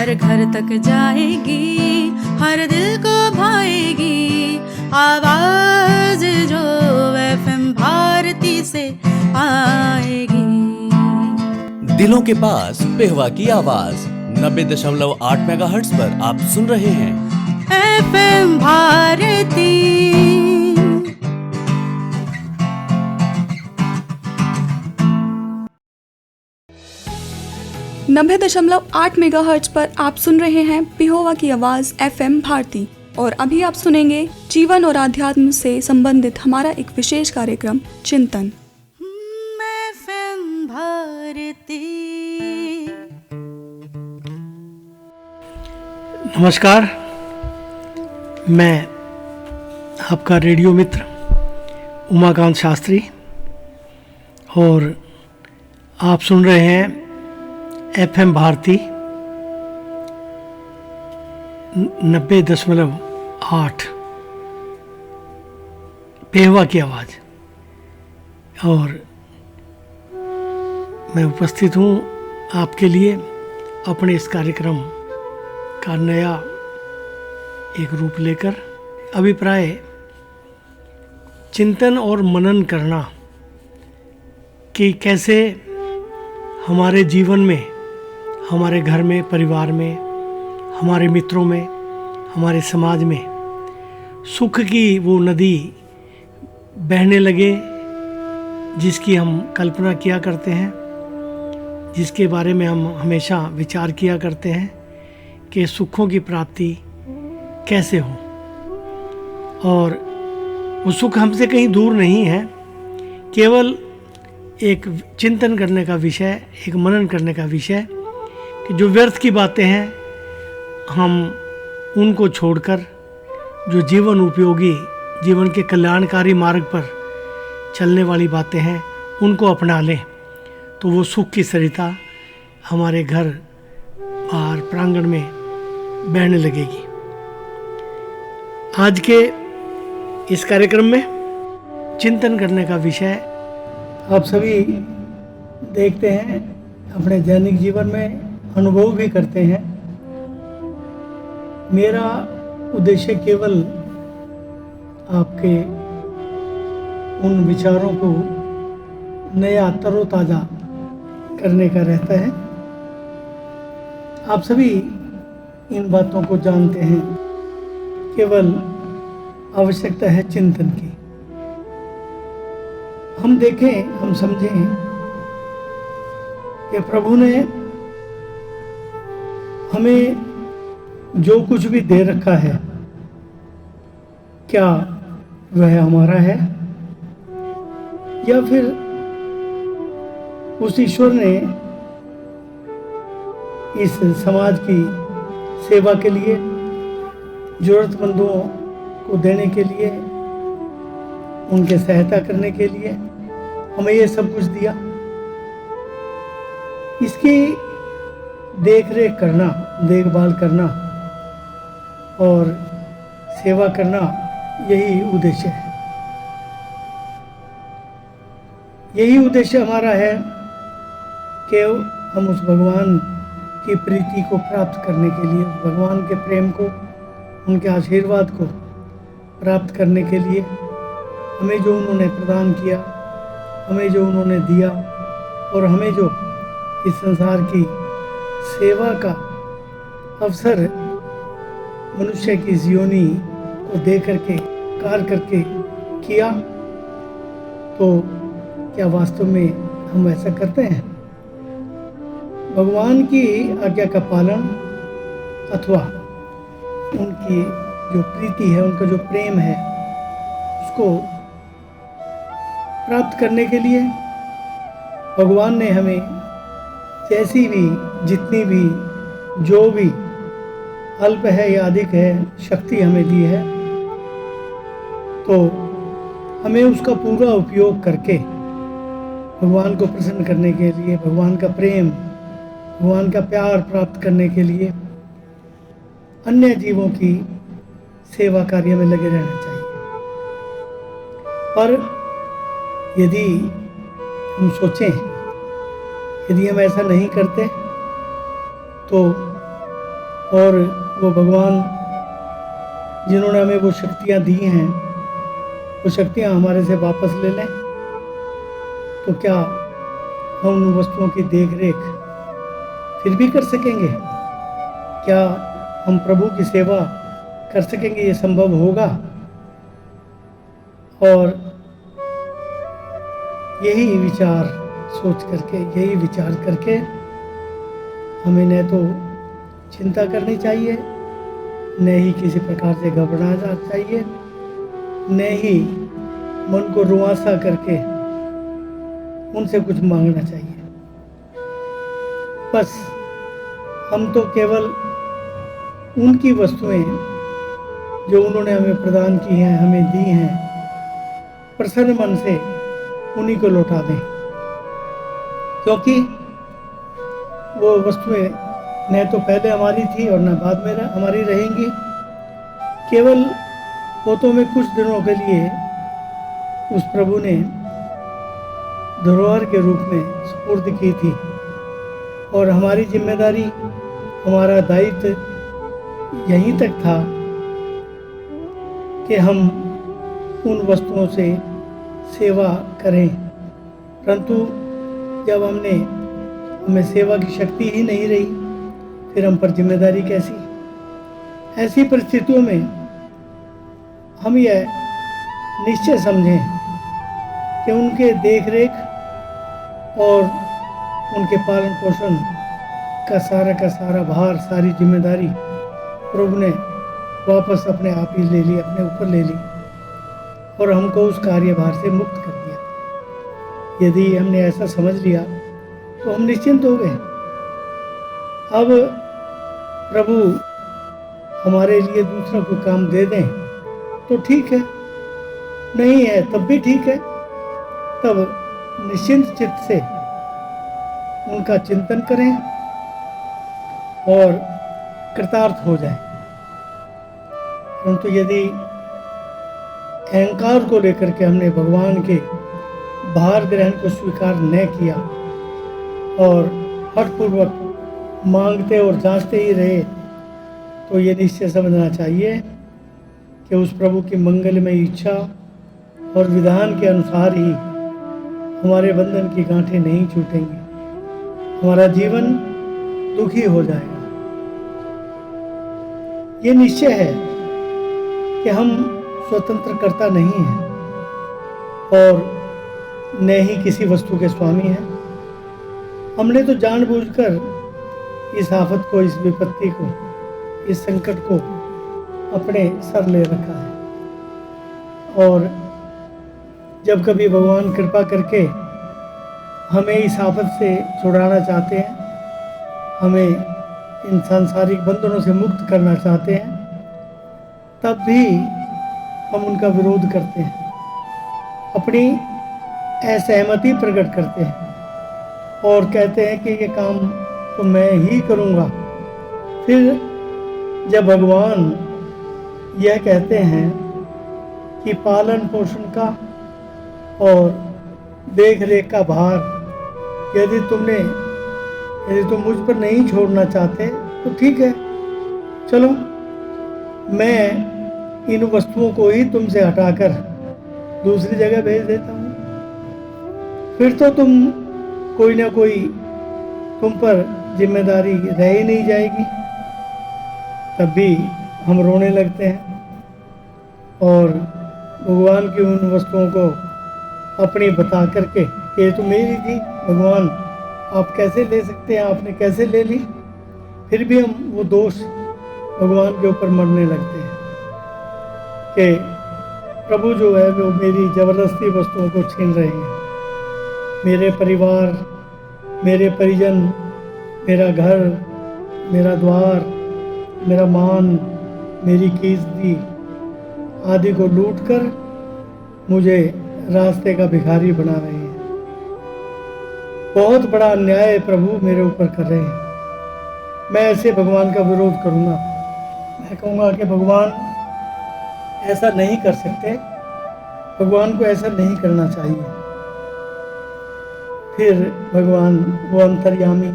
हर घर तक जाएगी, हर दिल को भाएगी आवाज जो एफएम भारती से आएगी। दिलों के पास पेहवा की आवाज 90.8 मेगाहर्ट्ज पर आप सुन रहे हैं एफएम भारती। 90.8 मेगाहर्ट्ज पर आप सुन रहे हैं पिहोवा की आवाज़ एफएम भारती। और अभी आप सुनेंगे जीवन और आध्यात्म से संबंधित हमारा एक विशेष कार्यक्रम चिंतन। एफएम भारती। नमस्कार, मैं आपका रेडियो मित्र उमाकांत शास्त्री और आप सुन रहे हैं एफएम भारती 90.8 पेहवा की आवाज़। और मैं उपस्थित हूँ आपके लिए अपने इस कार्यक्रम का नया एक रूप लेकर। अभिप्राय चिंतन और मनन करना कि कैसे हमारे जीवन में, हमारे घर में, परिवार में, हमारे मित्रों में, हमारे समाज में सुख की वो नदी बहने लगे जिसकी हम कल्पना किया करते हैं, जिसके बारे में हम हमेशा विचार किया करते हैं कि सुखों की प्राप्ति कैसे हो। और वो सुख हमसे कहीं दूर नहीं है, केवल एक चिंतन करने का विषय, एक मनन करने का विषय कि जो व्यर्थ की बातें हैं हम उनको छोड़कर जो जीवन उपयोगी, जीवन के कल्याणकारी मार्ग पर चलने वाली बातें हैं उनको अपना लें, तो वो सुख की सरिता हमारे घर, बाहर, प्रांगण में बहने लगेगी। आज के इस कार्यक्रम में चिंतन करने का विषय आप सभी देखते हैं, अपने दैनिक जीवन में अनुभव भी करते हैं। मेरा उद्देश्य केवल आपके उन विचारों को नया तरोताज़ा करने का रहता है। आप सभी इन बातों को जानते हैं, केवल आवश्यकता है चिंतन की। हम देखें, हम समझें कि प्रभु ने हमें जो कुछ भी दे रखा है, क्या वह हमारा है, या फिर उस ईश्वर ने इस समाज की सेवा के लिए, जरूरतमंदों को देने के लिए, उनके सहायता करने के लिए हमें ये सब कुछ दिया। इसकी देख रेख करना, देखभाल करना और सेवा करना, यही उद्देश्य है। यही उद्देश्य हमारा है कि हम उस भगवान की प्रीति को प्राप्त करने के लिए, उस भगवान के प्रेम को, उनके आशीर्वाद को प्राप्त करने के लिए हमें जो उन्होंने प्रदान किया, हमें जो उन्होंने दिया और हमें जो इस संसार की सेवा का अवसर मनुष्य की योनि को दे करके, कार्य करके किया, तो क्या वास्तव में हम ऐसा करते हैं? भगवान की आज्ञा का पालन अथवा उनकी जो प्रीति है, उनका जो प्रेम है, उसको प्राप्त करने के लिए भगवान ने हमें जैसी भी, जितनी भी, जो भी अल्प है या अधिक है शक्ति हमें दी है, तो हमें उसका पूरा उपयोग करके भगवान को प्रसन्न करने के लिए, भगवान का प्रेम, भगवान का प्यार प्राप्त करने के लिए अन्य जीवों की सेवा कार्य में लगे रहना चाहिए। पर यदि हम सोचें, यदि हम ऐसा नहीं करते तो और वो भगवान जिन्होंने हमें वो शक्तियाँ दी हैं, वो शक्तियाँ हमारे से वापस ले लें, तो क्या हम उन वस्तुओं की देख रेख फिर भी कर सकेंगे? क्या हम प्रभु की सेवा कर सकेंगे? ये संभव होगा? और यही विचार सोच करके, यही विचार करके हमें न तो चिंता करनी चाहिए, न ही किसी प्रकार से घबराना चाहिए, न ही मन को रुआसा करके उनसे कुछ मांगना चाहिए। बस हम तो केवल उनकी वस्तुएं जो उन्होंने हमें प्रदान की हैं, हमें दी हैं, प्रसन्न मन से उन्हीं को लौटा दें, क्योंकि वो वस्तुएं न तो पहले हमारी थी और न बाद में हमारी रहेंगी। केवल वो तो हमें कुछ दिनों के लिए उस प्रभु ने धरोहर के रूप में सुपुर्द की थी, और हमारी जिम्मेदारी, हमारा दायित्व यहीं तक था कि हम उन वस्तुओं से सेवा करें। परंतु जब हमें सेवा की शक्ति ही नहीं रही, फिर हम पर जिम्मेदारी कैसी? ऐसी परिस्थितियों में हम यह निश्चय समझें कि उनके देख रेख और उनके पालन पोषण का सारा भार, सारी जिम्मेदारी प्रभु ने वापस अपने आप ही ले ली, अपने ऊपर ले ली, और हमको उस कार्यभार से मुक्त कर दिया। यदि हमने ऐसा समझ लिया तो हम निश्चिंत हो गए। अब प्रभु हमारे लिए दूसरा कोई काम दे दें तो ठीक है, नहीं है तब भी ठीक है। तब निश्चिंत चित्त से उनका चिंतन करें और कृतार्थ हो जाएं। परंतु यदि अहंकार को लेकर के हमने भगवान के भार ग्रहण को स्वीकार न किया और हठपूर्वक मांगते और जांचते ही रहे, तो ये निश्चय समझना चाहिए कि उस प्रभु की मंगलमय इच्छा और विधान के अनुसार ही हमारे बंधन की गांठें नहीं छूटेंगी, हमारा जीवन दुखी हो जाएगा। ये निश्चय है कि हम स्वतंत्रकर्ता नहीं हैं और न ही किसी वस्तु के स्वामी हैं। हमने तो जानबूझकर इस आफत को, इस विपत्ति को, इस संकट को अपने सर ले रखा है। और जब कभी भगवान कृपा करके हमें इस आफत से छुड़ाना चाहते हैं, हमें इन सांसारिक बंधनों से मुक्त करना चाहते हैं, तब भी हम उनका विरोध करते हैं, अपनी असहमति प्रकट करते हैं और कहते हैं कि ये काम तो मैं ही करूँगा। फिर जब भगवान यह कहते हैं कि पालन पोषण का और देख रेख का भार यदि तुम मुझ पर नहीं छोड़ना चाहते तो ठीक है, चलो मैं इन वस्तुओं को ही तुमसे हटाकर दूसरी जगह भेज देता हूँ। फिर तो कोई ना कोई तुम पर जिम्मेदारी रह ही नहीं जाएगी। तब भी हम रोने लगते हैं और भगवान की उन वस्तुओं को अपनी बता करके कि ये तो मेरी थी, भगवान आप कैसे ले सकते हैं, आपने कैसे ले ली। फिर भी हम वो दोष भगवान के ऊपर मरने लगते हैं कि प्रभु जो है वो मेरी ज़बरदस्ती वस्तुओं को छीन रहे हैं। मेरे परिवार, मेरे परिजन, मेरा घर, मेरा द्वार, मेरा मान, मेरी कीर्ति आदि को लूटकर मुझे रास्ते का भिखारी बना रहे हैं। बहुत बड़ा अन्याय प्रभु मेरे ऊपर कर रहे हैं। मैं ऐसे भगवान का विरोध करूँगा। मैं कहूँगा कि भगवान ऐसा नहीं कर सकते, भगवान को ऐसा नहीं करना चाहिए। फिर भगवान वो अंतर्यामी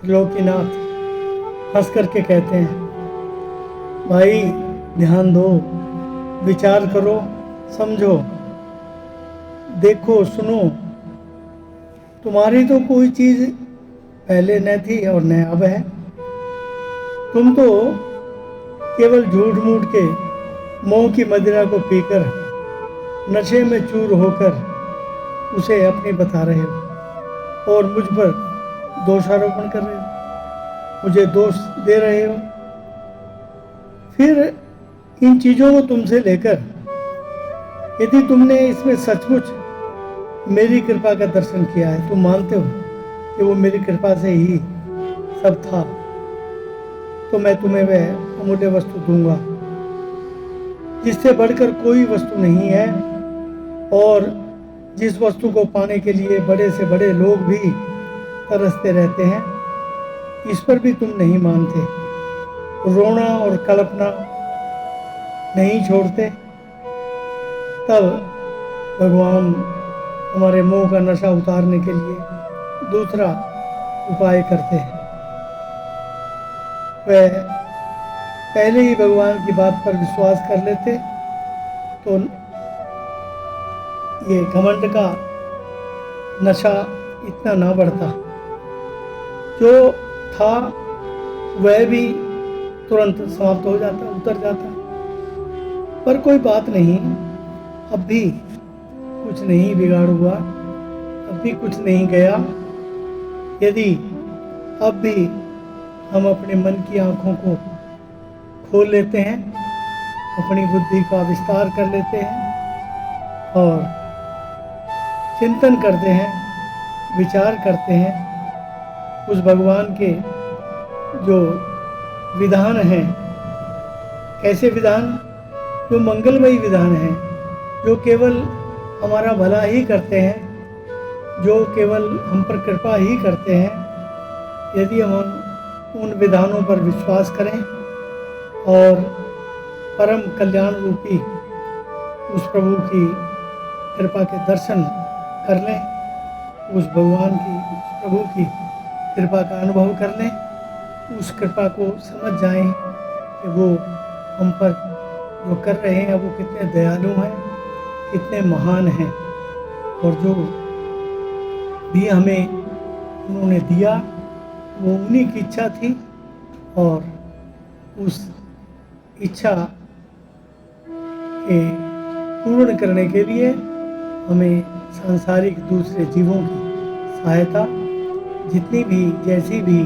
त्रिलोकीनाथ हंस करके कहते हैं, भाई ध्यान दो, विचार करो, समझो, देखो, सुनो, तुम्हारी तो कोई चीज़ पहले न थी और न अब है। तुम तो केवल झूठ मूठ के मोह की मदिरा को पीकर नशे में चूर होकर उसे अपनी बता रहे हो और मुझ पर दोषारोपण कर रहे हो, मुझे दोष दे रहे हो। फिर इन चीज़ों को तुमसे लेकर यदि तुमने इसमें सचमुच मेरी कृपा का दर्शन किया है, तुम मानते हो कि वो मेरी कृपा से ही सब था, तो मैं तुम्हें वह अमूल्य वस्तु दूंगा जिससे बढ़कर कोई वस्तु नहीं है और जिस वस्तु को पाने के लिए बड़े से बड़े लोग भी तरसते रहते हैं। इस पर भी तुम नहीं मानते, रोना और कल्पना नहीं छोड़ते। तब भगवान हमारे मोह का नशा उतारने के लिए दूसरा उपाय करते हैं। वह पहले ही भगवान की बात पर विश्वास कर लेते तो ये घमंड का नशा इतना ना बढ़ता, जो था वह भी तुरंत समाप्त हो जाता, उतर जाता। पर कोई बात नहीं, अब भी कुछ नहीं बिगाड़ हुआ, अब भी कुछ नहीं गया। यदि अब भी हम अपने मन की आँखों को खोल लेते हैं, अपनी बुद्धि का विस्तार कर लेते हैं और चिंतन करते हैं, विचार करते हैं उस भगवान के जो विधान हैं। कैसे विधान? जो मंगलमयी विधान हैं, जो केवल हमारा भला ही करते हैं, जो केवल हम पर कृपा ही करते हैं। यदि हम उन विधानों पर विश्वास करें और परम कल्याण रूपी उस प्रभु की कृपा के दर्शन कर लें, उस भगवान की, उस प्रभु की कृपा का अनुभव कर लें, उस कृपा को समझ जाएं कि वो हम पर जो कर रहे हैं वो कितने दयालु हैं, कितने महान हैं, और जो भी हमें उन्होंने दिया वो उन्हीं की इच्छा थी और उस इच्छा के पूर्ण करने के लिए हमें सांसारिक दूसरे जीवों की सहायता जितनी भी, जैसी भी,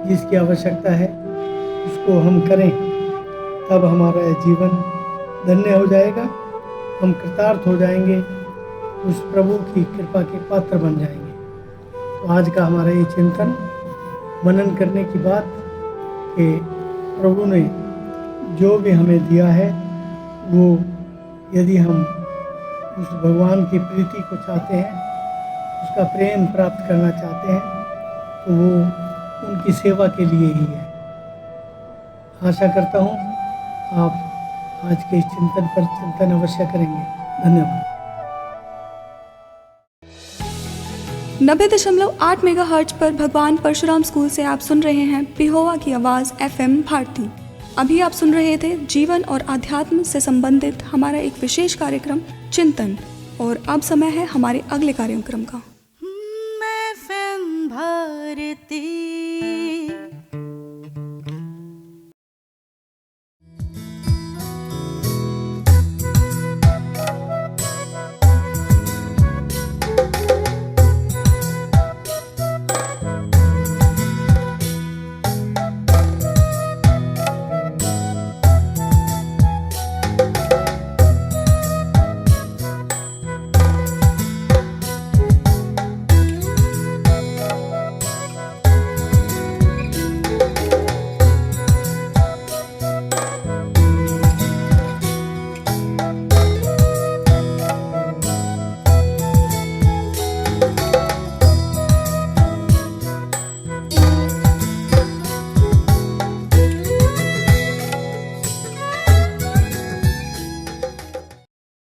जिसकी आवश्यकता है उसको हम करें, तब हमारा जीवन धन्य हो जाएगा। हम कृतार्थ हो जाएंगे, उस प्रभु की कृपा के पात्र बन जाएंगे। तो आज का हमारा ये चिंतन, मनन करने की बात कि प्रभु ने जो भी हमें दिया है वो यदि हम उस भगवान की प्रीति को चाहते हैं, उसका प्रेम प्राप्त करना चाहते हैं, तो वो उनकी सेवा के लिए ही है। आशा करता हूँ आप आज के इस चिंतन पर चिंतन अवश्य करेंगे। धन्यवाद। 90.8 मेगाहर्ट्ज पर भगवान परशुराम स्कूल से आप सुन रहे हैं पिहोवा की आवाज़ FM भारती। अभी आप सुन रहे थे जीवन और आध्यात्म से संबंधित हमारा एक विशेष कार्यक्रम चिंतन, और अब समय है हमारे अगले कार्यक्रम का।